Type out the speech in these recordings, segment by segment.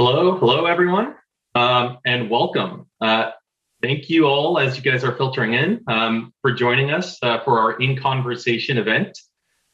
Hello, everyone, and welcome. Thank you all, as you guys are filtering in, for joining us for our In Conversation event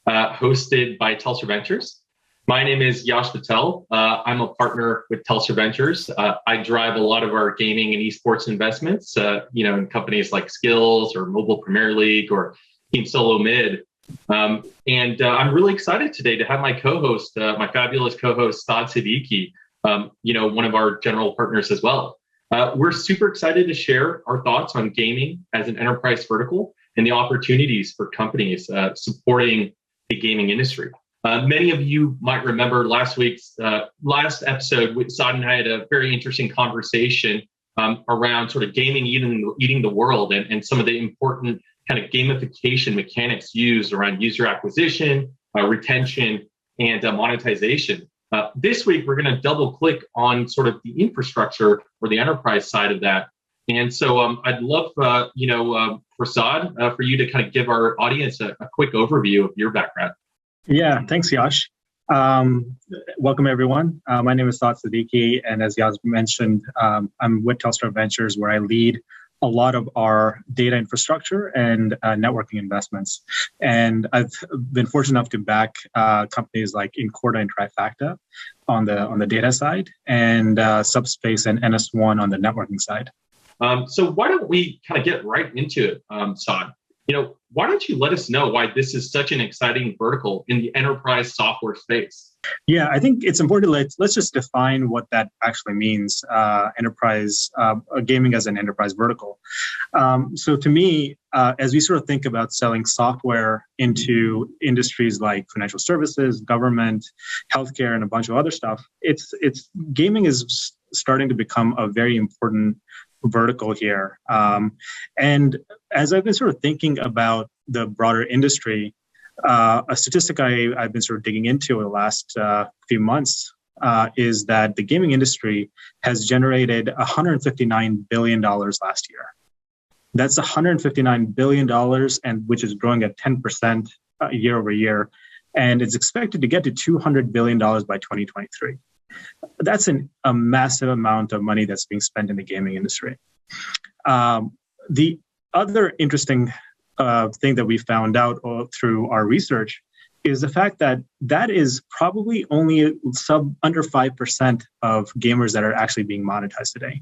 hosted by Telstra Ventures. My name is Yash Patel. I'm a partner with Telstra Ventures. I drive a lot of our gaming and esports investments, in companies like Skillz or Mobile Premier League or Team Solo Mid. And I'm really excited today to have my co-host, my fabulous co-host, Saad Siddiqui, one of our general partners as well. We're super excited to share our thoughts on gaming as an enterprise vertical and the opportunities for companies supporting the gaming industry. Many of you might remember last week's last episode. Saad and I had a very interesting conversation around sort of gaming eating the world and some of the important kind of gamification mechanics used around user acquisition, retention, and monetization. This week, we're going to double click on sort of the infrastructure or the enterprise side of that. And so I'd love, for Saad, for you to kind of give our audience a quick overview of your background. Yeah, thanks, Yash. Welcome, everyone. My name is Saad Siddiqui, and as Yash mentioned, I'm with Telstra Ventures, where I lead a lot of our data infrastructure and networking investments. And I've been fortunate enough to back companies like Incorda and Trifacta on the data side, and Subspace and NS1 on the networking side. So why don't we kind of get right into it, Saad? Why don't you let us know why this is such an exciting vertical in the enterprise software space? Yeah, I think it's important to let's just define what that actually means, enterprise gaming as an enterprise vertical. So to me, as we sort of think about selling software into industries like financial services, government, healthcare, and a bunch of other stuff, it's gaming is starting to become a very important vertical here. And as I've been sort of thinking about the broader industry, a statistic I've been sort of digging into in the last few months is that the gaming industry has generated $159 billion last year. That's $159 billion, and which is growing at 10% year over year. And it's expected to get to $200 billion by 2023. That's a massive amount of money that's being spent in the gaming industry. The other interesting thing that we found out through our research is the fact that is probably only under 5% of gamers that are actually being monetized today.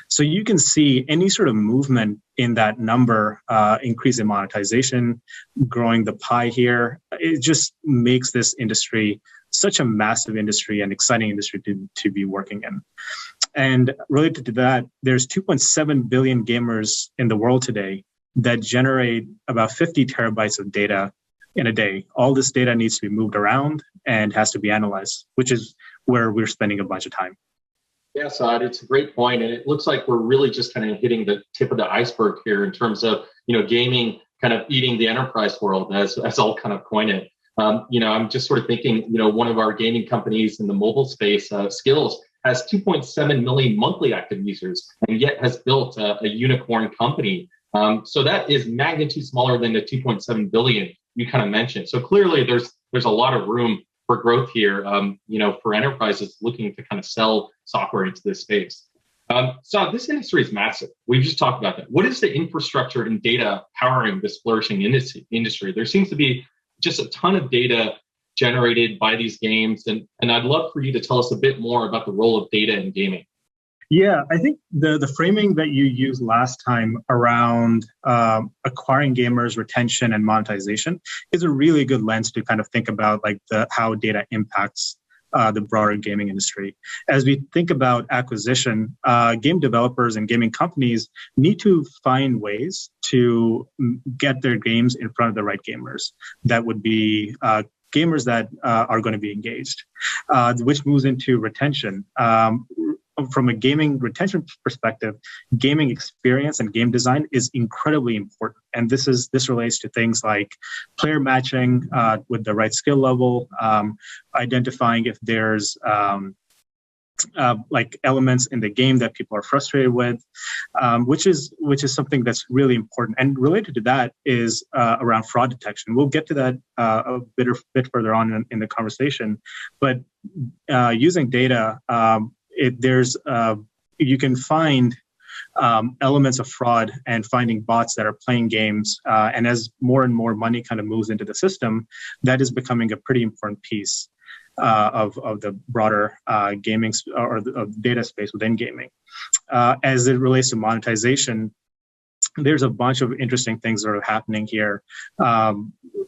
So you can see any sort of movement in that number, increase in monetization, growing the pie here. It just makes this industry such a massive industry and exciting industry to be working in. And related to that, there's 2.7 billion gamers in the world today that generate about 50 terabytes of data in a day. All this data needs to be moved around and has to be analyzed, which is where we're spending a bunch of time. Yeah, Saad, it's a great point. And it looks like we're really just kind of hitting the tip of the iceberg here in terms of, gaming kind of eating the enterprise world, as all kind of coined it. I'm just sort of thinking, one of our gaming companies in the mobile space, Skillz, has 2.7 million monthly active users, and yet has built a unicorn company. So that is magnitude smaller than the 2.7 billion you kind of mentioned. So clearly there's a lot of room for growth here, for enterprises looking to kind of sell software into this space. So this industry is massive. We've just talked about that. What is the infrastructure and data powering this flourishing industry? There seems to be just a ton of data generated by these games. And I'd love for you to tell us a bit more about the role of data in gaming. Yeah, I think the framing that you used last time around acquiring gamers, retention, and monetization is a really good lens to kind of think about how data impacts the broader gaming industry. As we think about acquisition, game developers and gaming companies need to find ways to get their games in front of the right gamers. That would be gamers that are going to be engaged, which moves into retention. From a gaming retention perspective, gaming experience and game design is incredibly important. And this relates to things like player matching with the right skill level, identifying if there's like elements in the game that people are frustrated with, which is something that's really important. And related to that is around fraud detection. We'll get to that a bit further on in the conversation. But using data you can find elements of fraud and finding bots that are playing games. And as more and more money kind of moves into the system, that is becoming a pretty important piece of the broader gaming of data space within gaming. As it relates to monetization, there's a bunch of interesting things that are happening here.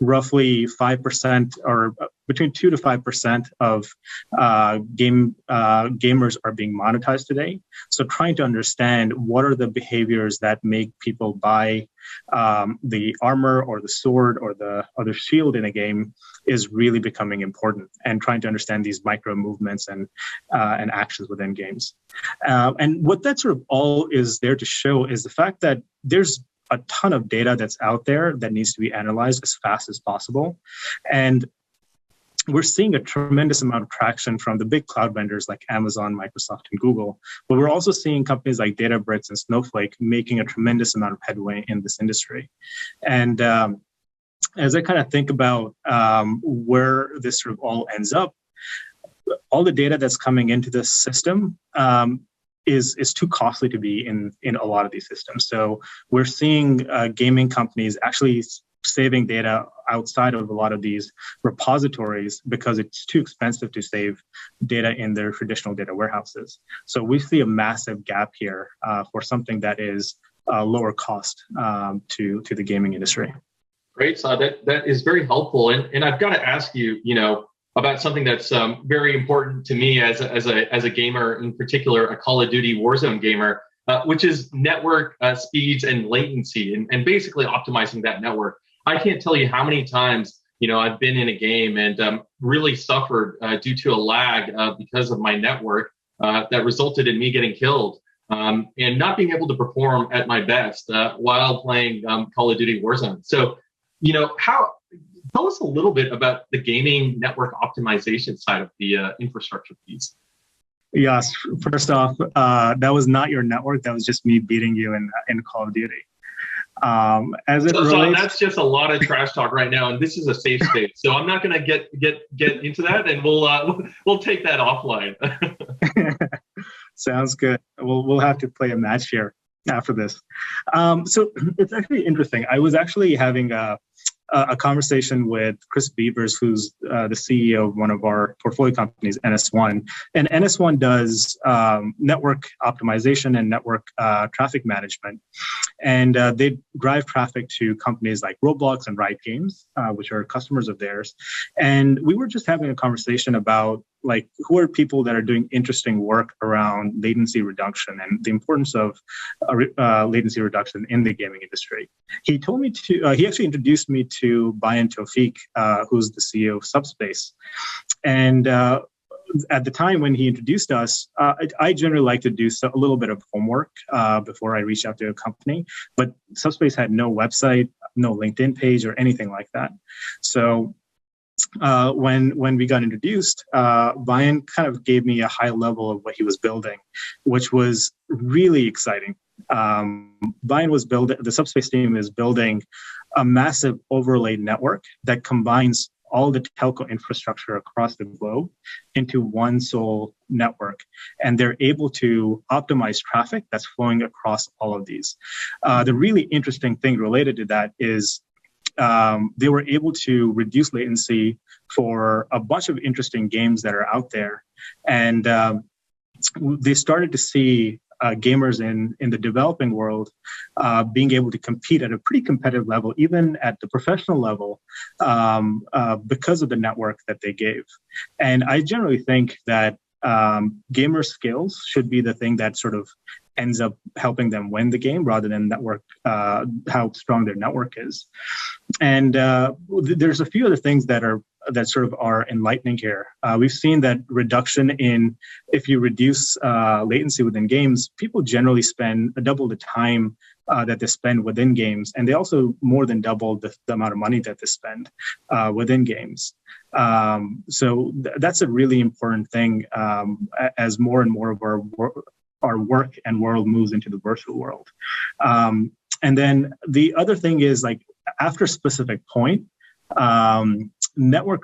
Roughly 5% or between 2 to 5% of gamers are being monetized today. So trying to understand what are the behaviors that make people buy the armor or the sword or the other shield in a game is really becoming important, and trying to understand these micro movements and actions within games. And what that sort of all is there to show is the fact that there's a ton of data that's out there that needs to be analyzed as fast as possible. And we're seeing a tremendous amount of traction from the big cloud vendors like Amazon, Microsoft, and Google. But we're also seeing companies like Databricks and Snowflake making a tremendous amount of headway in this industry. And as I kind of think about where this sort of all ends up, all the data that's coming into this system is too costly to be in a lot of these systems. So we're seeing gaming companies actually saving data outside of a lot of these repositories because it's too expensive to save data in their traditional data warehouses. So we see a massive gap here for something that is lower cost to the gaming industry. Great, Saad. That is very helpful. And I've got to ask you, about something that's very important to me as a gamer, in particular, a Call of Duty Warzone gamer, which is network speeds and latency, and basically optimizing that network. I can't tell you how many times, I've been in a game and really suffered due to a lag because of my network that resulted in me getting killed and not being able to perform at my best while playing Call of Duty Warzone. So, tell us a little bit about the gaming network optimization side of the infrastructure piece. Yes, first off, that was not your network. That was just me beating you in Call of Duty. So that's just a lot of trash talk right now, and this is a safe space. So I'm not going to get into that, and we'll take that offline. Sounds good. We'll have to play a match here after this. So it's actually interesting. I was actually having a conversation with Chris Beavers, who's the CEO of one of our portfolio companies, NS1. And NS1 does network optimization and network traffic management. And they drive traffic to companies like Roblox and Riot Games, which are customers of theirs. And we were just having a conversation about who are people that are doing interesting work around latency reduction and the importance of latency reduction in the gaming industry. He told me he actually introduced me to Bayan Tawfiq, who's the CEO of Subspace. And at the time when he introduced us, I generally like to do a little bit of homework before I reach out to a company. But Subspace had no website, no LinkedIn page, or anything like that. So when we got introduced, Bayan kind of gave me a high level of what he was building, which was really exciting. Bayan was the Subspace team is building a massive overlay network that combines all the telco infrastructure across the globe into one sole network. And they're able to optimize traffic that's flowing across all of these. The really interesting thing related to that is they were able to reduce latency for a bunch of interesting games that are out there. And they started to see gamers in the developing world being able to compete at a pretty competitive level, even at the professional level, because of the network that they gave. And I generally think that gamer skills should be the thing that sort of ends up helping them win the game rather than network, how strong their network is. And there's a few other things that sort of are enlightening here. We've seen that reduction in, if you reduce latency within games, people generally spend double the time that they spend within games, and they also more than double the amount of money that they spend within games. So that's a really important thing as more and more of our work and world moves into the virtual world. And then the other thing is, after a specific point, network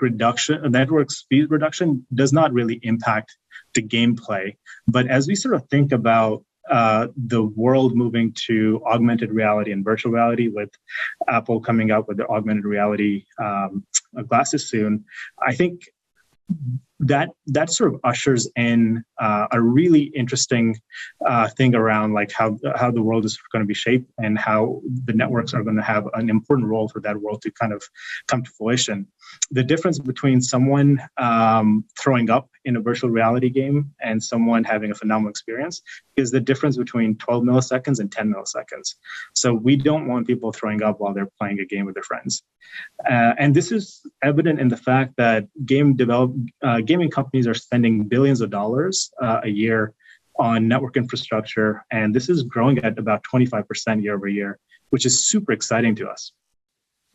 speed reduction does not really impact the gameplay. But as we sort of think about the world moving to augmented reality and virtual reality, with Apple coming out with the augmented reality glasses soon, I think that sort of ushers in a really interesting thing around like how the world is going to be shaped and how the networks are going to have an important role for that world to kind of come to fruition. The difference between someone throwing up in a virtual reality game and someone having a phenomenal experience is the difference between 12 milliseconds and 10 milliseconds. So we don't want people throwing up while they're playing a game with their friends. And this is evident in the fact that gaming companies are spending billions of dollars a year on network infrastructure, and this is growing at about 25% year over year, which is super exciting to us.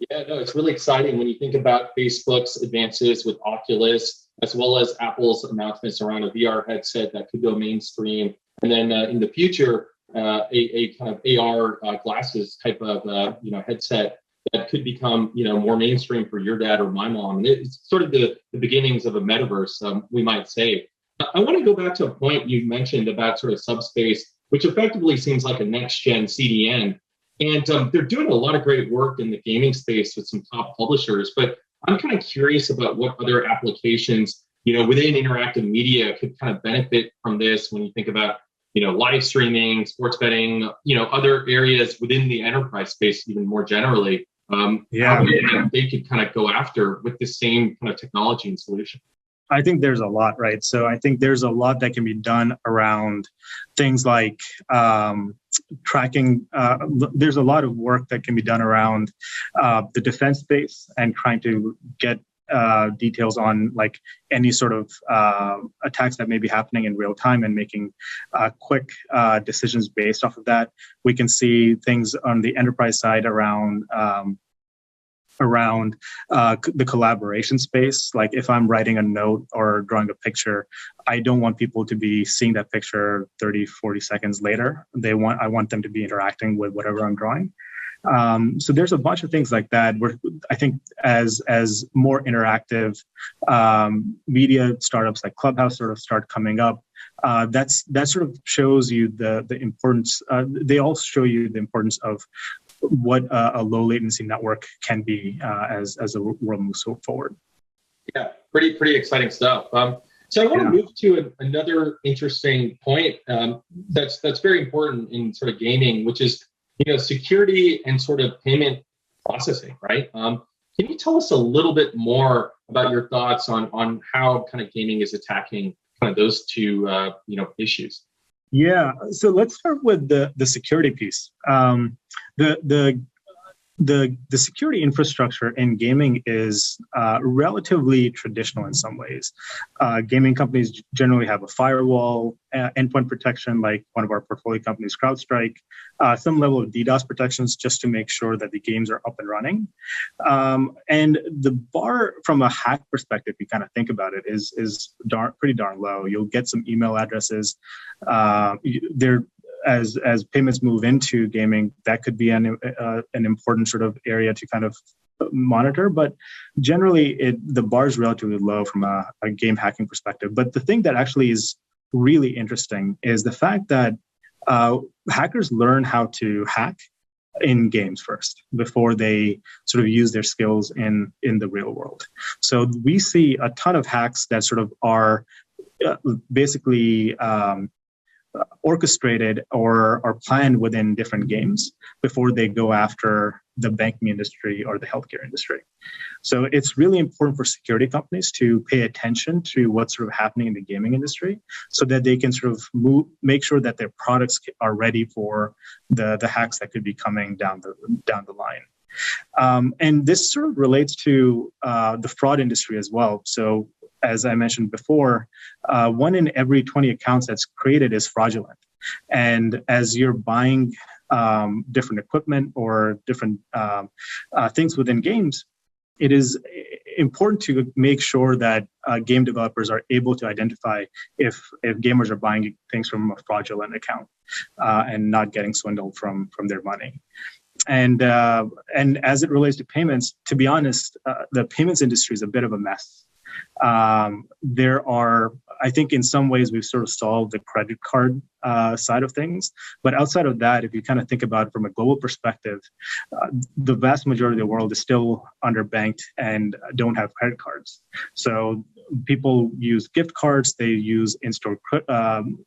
Yeah, no, it's really exciting when you think about Facebook's advances with Oculus, as well as Apple's announcements around a VR headset that could go mainstream, and then in the future, a kind of AR glasses type of headset that could become more mainstream for your dad or my mom. And it's sort of the beginnings of a metaverse, we might say. I want to go back to a point you mentioned about sort of Subspace, which effectively seems like a next-gen CDN. And they're doing a lot of great work in the gaming space with some top publishers. But I'm kind of curious about what other applications, within interactive media could kind of benefit from this when you think about, live streaming, sports betting, other areas within the enterprise space, even more generally. How they could kind of go after with the same kind of technology and solution. I think there's a lot, right? So I think there's a lot that can be done around things like tracking. There's a lot of work that can be done around the defense space and trying to get details on like any sort of attacks that may be happening in real time and making quick decisions based off of that. We can see things on the enterprise side around the collaboration space. Like if I'm writing a note or drawing a picture, I don't want people to be seeing that picture 30, 40 seconds later. I want them to be interacting with whatever I'm drawing. So there's a bunch of things like that where I think as more interactive media startups like Clubhouse sort of start coming up, that sort of shows you the importance. They all show you the importance of what a low latency network can be as the world moves forward. Yeah, pretty exciting stuff. So I want to move to another interesting point that's very important in sort of gaming, which is security and sort of payment processing, right? Can you tell us a little bit more about your thoughts on how kind of gaming is attacking kind of those two issues? Yeah, so let's start with the security piece. The security infrastructure in gaming is relatively traditional in some ways. Gaming companies generally have a firewall, endpoint protection, like one of our portfolio companies, CrowdStrike, some level of DDoS protections just to make sure that the games are up and running. And the bar from a hack perspective, you kind of think about it, is pretty darn low. You'll get some email addresses. As payments move into gaming, that could be an important sort of area to kind of monitor. But generally, the bar is relatively low from a game hacking perspective. But the thing that actually is really interesting is the fact that hackers learn how to hack in games first before they sort of use their skills in the real world. So we see a ton of hacks that sort of are basically orchestrated or planned within different games before they go after the banking industry or the healthcare industry. So it's really important for security companies to pay attention to what's sort of happening in the gaming industry so that they can sort of make sure that their products are ready for the hacks that could be coming down the line. And this sort of relates to the fraud industry as well. So as I mentioned before, 1 in every 20 accounts that's created is fraudulent. And as you're buying different equipment or different things within games, it is important to make sure that game developers are able to identify if gamers are buying things from a fraudulent account and not getting swindled from their money. And as it relates to payments, to be honest, the payments industry is a bit of a mess. There are I think in some ways we've sort of solved the credit card side of things. But outside of that, if you kind of think about it from a global perspective, the vast majority of the world is still underbanked and don't have credit cards. So people use gift cards, they use in-store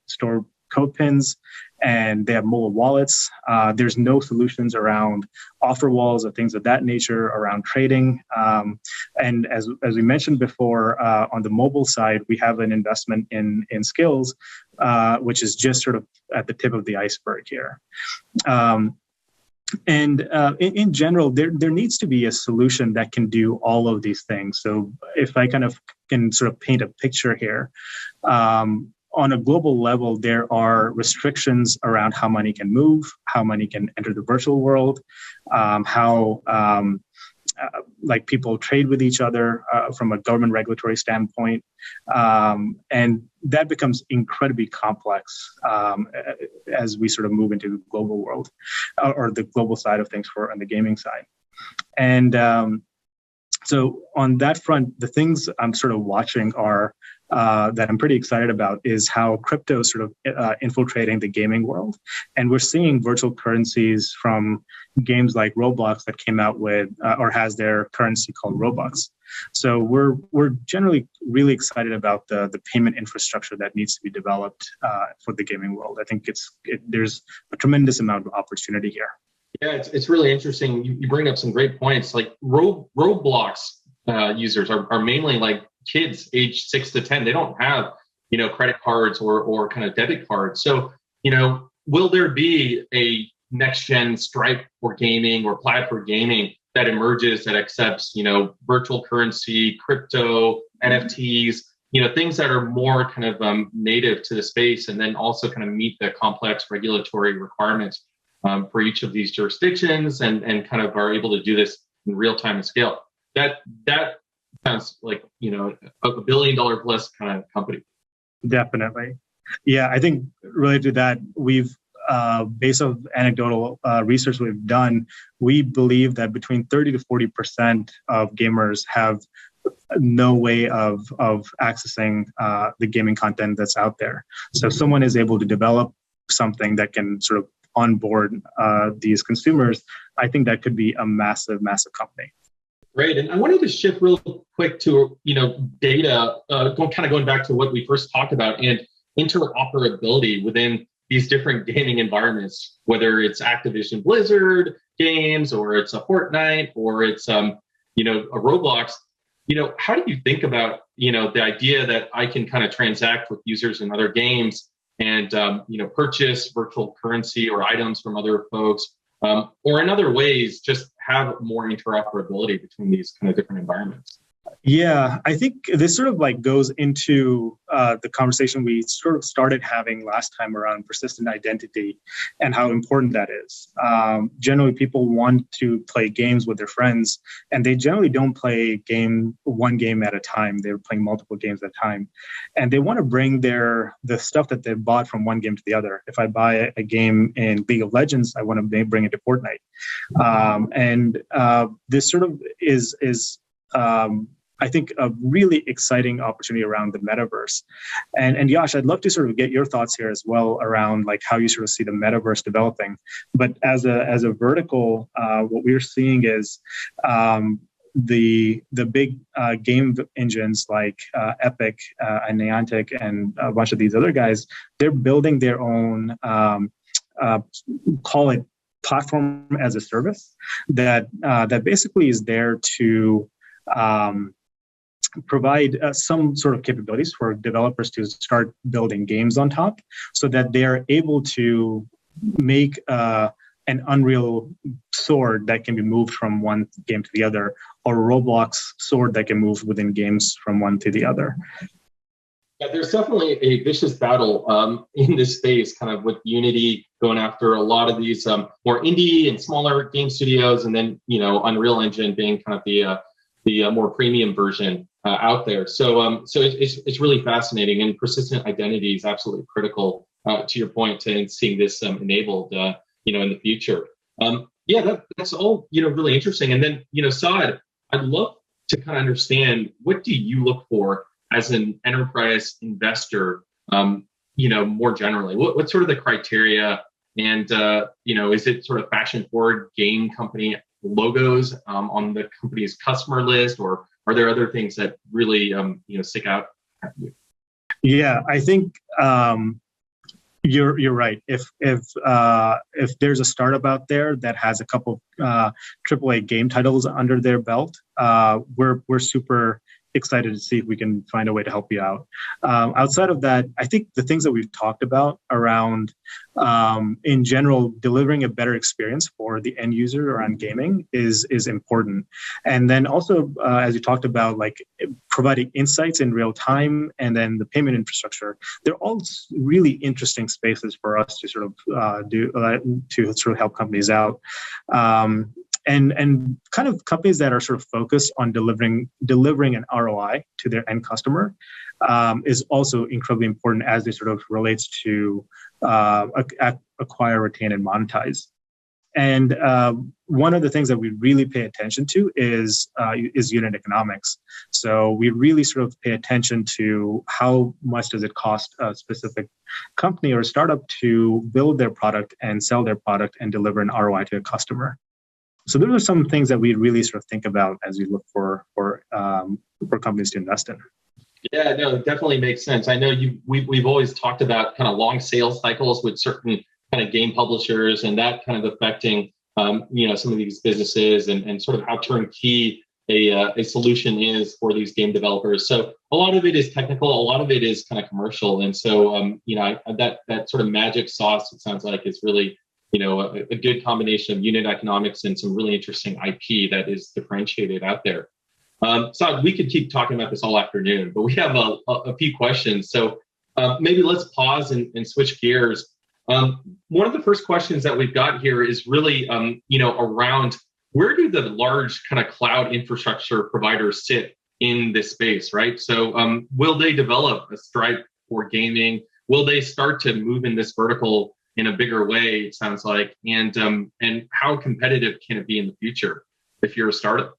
store code pins, and they have mobile wallets. There's no solutions around offer walls or things of that nature around trading. And as we mentioned before, on the mobile side, we have an investment in Skillz, which is just sort of at the tip of the iceberg here. In general, there needs to be a solution that can do all of these things. So if I kind of can sort of paint a picture here, on a global level, there are restrictions around how money can move, how money can enter the virtual world, how like people trade with each other from a government regulatory standpoint. And that becomes incredibly complex as we sort of move into the global world or the global side of things on the gaming side. And so on that front, the things I'm sort of watching are that I'm pretty excited about is how crypto is sort of infiltrating the gaming world. And we're seeing virtual currencies from games like Roblox that came out with or has their currency called Robux. So we're generally really excited about the payment infrastructure that needs to be developed for the gaming world. I think there's a tremendous amount of opportunity here. Yeah, it's really interesting. You bring up some great points. Like Roblox users are mainly like kids aged 6 to 10. They don't have, credit cards or kind of debit cards. So, will there be a next gen Stripe for gaming or Plaid for gaming that emerges that accepts, virtual currency, crypto, NFTs, things that are more kind of native to the space, and then also kind of meet the complex regulatory requirements for each of these jurisdictions and kind of are able to do this in real time and scale? That sounds like, a $1 billion plus kind of company. Definitely. Yeah, I think related to that, we've, based on anecdotal research we've done, we believe that between 30 to 40% of gamers have no way of accessing the gaming content that's out there. So if someone is able to develop something that can sort of onboard these consumers, I think that could be a massive, massive company. Great. And I wanted to shift real quick to, data, going back to what we first talked about and interoperability within these different gaming environments, whether it's Activision Blizzard games or it's a Fortnite or it's, a Roblox. How do you think about, the idea that I can kind of transact with users in other games and, purchase virtual currency or items from other folks, or in other ways, just have more interoperability between these kind of different environments? Yeah, I think this sort of like goes into the conversation we sort of started having last time around persistent identity and how important that is. Generally, people want to play games with their friends, and they generally don't play one game at a time. They're playing multiple games at a time, and they want to bring the stuff that they bought from one game to the other. If I buy a game in League of Legends, I want to bring it to Fortnite, and this sort of is I think a really exciting opportunity around the metaverse. And Yash, I'd love to sort of get your thoughts here as well around like how you sort of see the metaverse developing. But as a vertical, what we're seeing is the big game engines like Epic and Niantic and a bunch of these other guys, they're building their own, call it platform as a service that basically is there to provide some sort of capabilities for developers to start building games on top so that they're able to make an Unreal sword that can be moved from one game to the other, or a Roblox sword that can move within games from one to the other. Yeah, there's definitely a vicious battle in this space, kind of with Unity going after a lot of these more indie and smaller game studios, and then Unreal Engine being kind of the more premium version out there. So it's really fascinating, and persistent identity is absolutely critical to your point to seeing this enabled in the future. That's all really interesting. And then Saad, I'd love to kind of understand, what do you look for as an enterprise investor, more generally, what's sort of the criteria, and is it sort of fashion forward game company logos on the company's customer list, or are there other things that really stick out at you? Yeah, I think you're right. If there's a startup out there that has a couple AAA game titles under their belt, we're super excited to see if we can find a way to help you out. Outside of that, I think the things that we've talked about around, in general, delivering a better experience for the end user around gaming is important. And then also, as you talked about, like providing insights in real time, and then the payment infrastructure, they're all really interesting spaces for us to sort of to sort of help companies out. And kind of companies that are sort of focused on delivering an ROI to their end customer is also incredibly important as it sort of relates to acquire, retain, and monetize. And one of the things that we really pay attention to is unit economics. So we really sort of pay attention to how much does it cost a specific company or startup to build their product and sell their product and deliver an ROI to a customer. So those are some things that we really sort of think about as we look for companies to invest in. Yeah, no, it definitely makes sense. I know we've always talked about kind of long sales cycles with certain kind of game publishers, and that kind of affecting some of these businesses, and sort of how turnkey a solution is for these game developers. So a lot of it is technical, a lot of it is kind of commercial, and so that sort of magic sauce, it sounds like, is really a good combination of unit economics and some really interesting IP that is differentiated out there. So we could keep talking about this all afternoon, but we have a few questions. So maybe let's pause and switch gears. One of the first questions that we've got here is really, around where do the large kind of cloud infrastructure providers sit in this space, right? So will they develop a Stripe for gaming? Will they start to move in this vertical in a bigger way, it sounds like, and how competitive can it be in the future if you're a startup?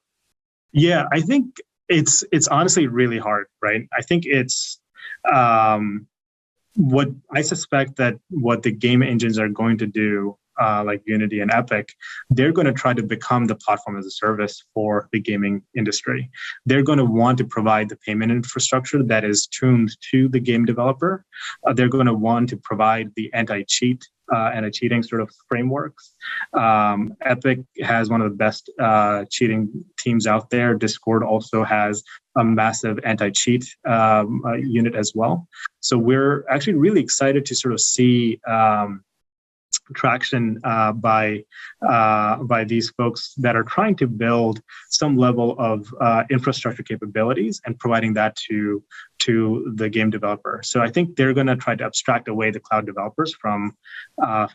Yeah, I think it's honestly really hard, right? I think it's what I suspect that what the game engines are going to do, like Unity and Epic, they're going to try to become the platform as a service for the gaming industry. They're going to want to provide the payment infrastructure that is tuned to the game developer. They're going to want to provide the anti-cheating sort of frameworks. Epic has one of the best cheating teams out there. Discord also has a massive anti-cheat unit as well. So we're actually really excited to sort of see traction by these folks that are trying to build some level of infrastructure capabilities and providing that to the game developer. So I think they're going to try to abstract away the cloud developers from the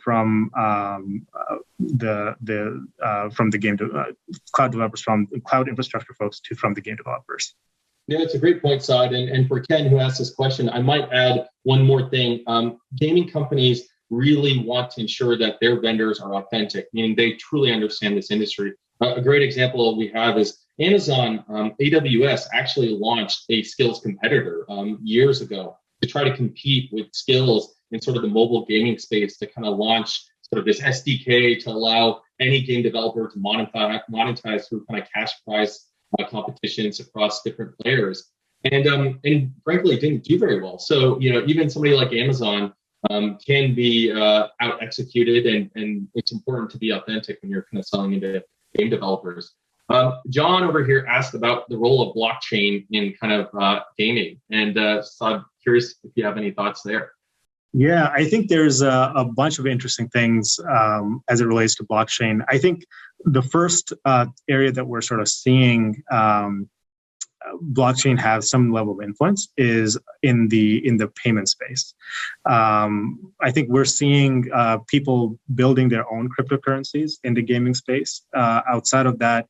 cloud infrastructure folks from the game developers. Yeah, it's a great point, Saad. And for Ken, who asked this question, I might add one more thing. Gaming companies really want to ensure that their vendors are authentic, meaning they truly understand this industry. A great example we have is Amazon. AWS actually launched a Skillz competitor years ago to try to compete with Skillz in sort of the mobile gaming space, to kind of launch sort of this SDK to allow any game developer to monetize through kind of cash prize competitions across different players. And frankly, it didn't do very well. So, even somebody like Amazon can be out executed, and it's important to be authentic when you're kind of selling into game developers. John over here asked about the role of blockchain in kind of gaming, and so I'm curious if you have any thoughts there. Yeah, I think there's a bunch of interesting things as it relates to blockchain. I think the first area that we're sort of seeing blockchain have some level of influence is in the payment space. I think we're seeing people building their own cryptocurrencies in the gaming space. Outside of that,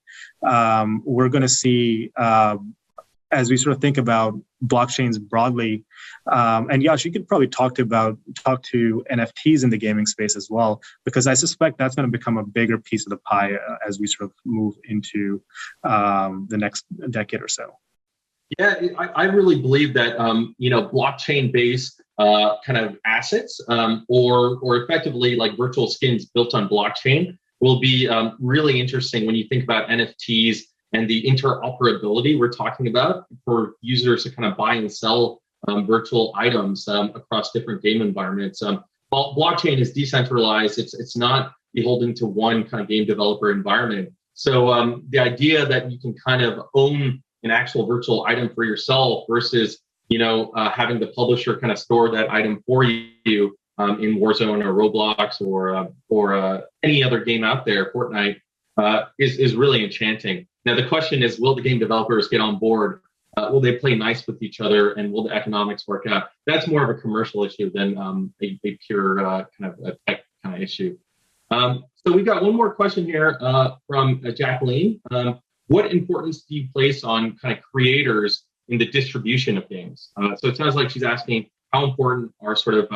we're going to see, as we sort of think about blockchains broadly, and Yash, you could probably talk to NFTs in the gaming space as well, because I suspect that's going to become a bigger piece of the pie as we sort of move into the next decade or so. Yeah, I really believe that blockchain-based kind of assets, or effectively like virtual skins built on blockchain, will be really interesting when you think about NFTs and the interoperability we're talking about for users to kind of buy and sell virtual items across different game environments. Blockchain is decentralized; it's not beholden to one kind of game developer environment. So the idea that you can kind of own an actual virtual item for yourself versus having the publisher kind of store that item for you in Warzone or Roblox or any other game out there, Fortnite, is really enchanting. Now the question is, will the game developers get on board? Will they play nice with each other, and will the economics work out? That's more of a commercial issue than a pure kind of a tech kind of issue. So we've got one more question here from Jacqueline. What importance do you place on kind of creators in the distribution of games? So it sounds like she's asking how important are sort of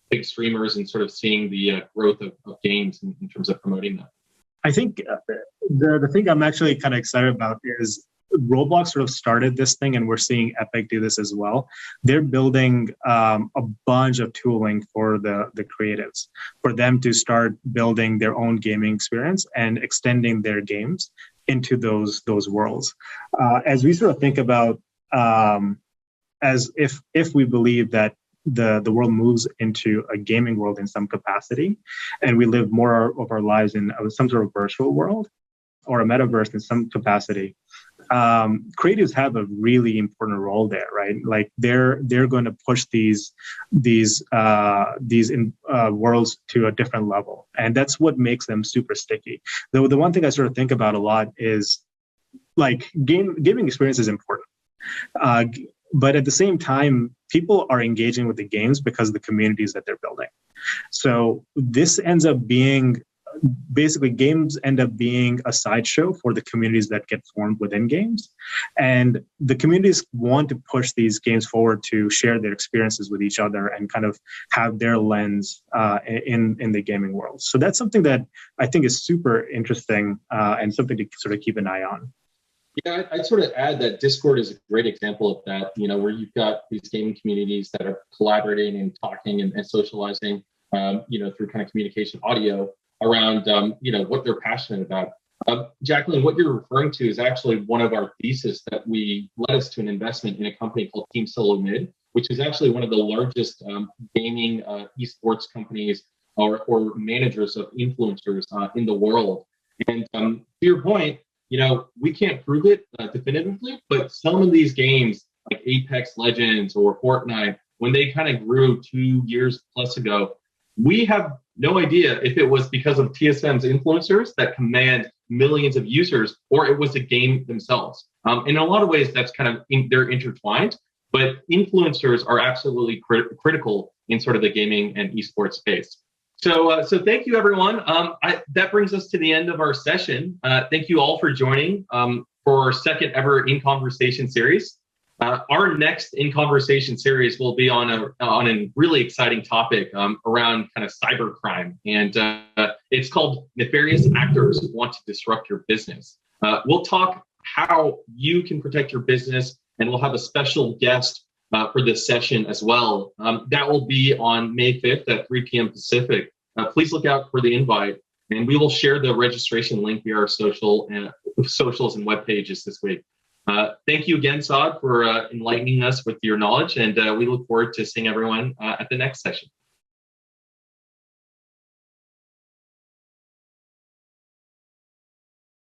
big streamers and sort of seeing the growth of games in terms of promoting them. I think the thing I'm actually kind of excited about is Roblox sort of started this thing, and we're seeing Epic do this as well. They're building a bunch of tooling for the creatives, for them to start building their own gaming experience and extending their games into those worlds. As we sort of think about, as if we believe that the world moves into a gaming world in some capacity, and we live more of our lives in some sort of virtual world or a metaverse in some capacity, creatives have a really important role there, right? Like they're going to push these worlds to a different level, and that's what makes them super sticky. The one thing I sort of think about a lot is like gaming experience is important, but at the same time, people are engaging with the games because of the communities that they're building. So this ends up being, basically games end up being a sideshow for the communities that get formed within games. And the communities want to push these games forward to share their experiences with each other and kind of have their lens in the gaming world. So that's something that I think is super interesting and something to sort of keep an eye on. Yeah, I'd sort of add that Discord is a great example of that, where you've got these gaming communities that are collaborating and talking and socializing, through kind of communication audio around, what they're passionate about. Jacqueline, what you're referring to is actually one of our thesis that led us to an investment in a company called Team Solo Mid, which is actually one of the largest gaming esports companies or managers of influencers in the world. And to your point, we can't prove it definitively, but some of these games like Apex Legends or Fortnite, when they kind of grew 2 years plus ago, we have no idea if it was because of TSM's influencers that command millions of users, or it was the game themselves. In a lot of ways, that's kind of they're intertwined, but influencers are absolutely critical in sort of the gaming and esports space. So thank you, everyone. That brings us to the end of our session. Thank you all for joining for our second ever In Conversation series. Our next In Conversation series will be on a really exciting topic around kind of cybercrime, and it's called Nefarious Actors Want to Disrupt Your Business. We'll talk how you can protect your business, and we'll have a special guest for this session as well. That will be on May 5th at 3 p.m. Pacific. Please look out for the invite, and we will share the registration link via our socials and web pages this week. Thank you again, Saad, for enlightening us with your knowledge, and we look forward to seeing everyone at the next session.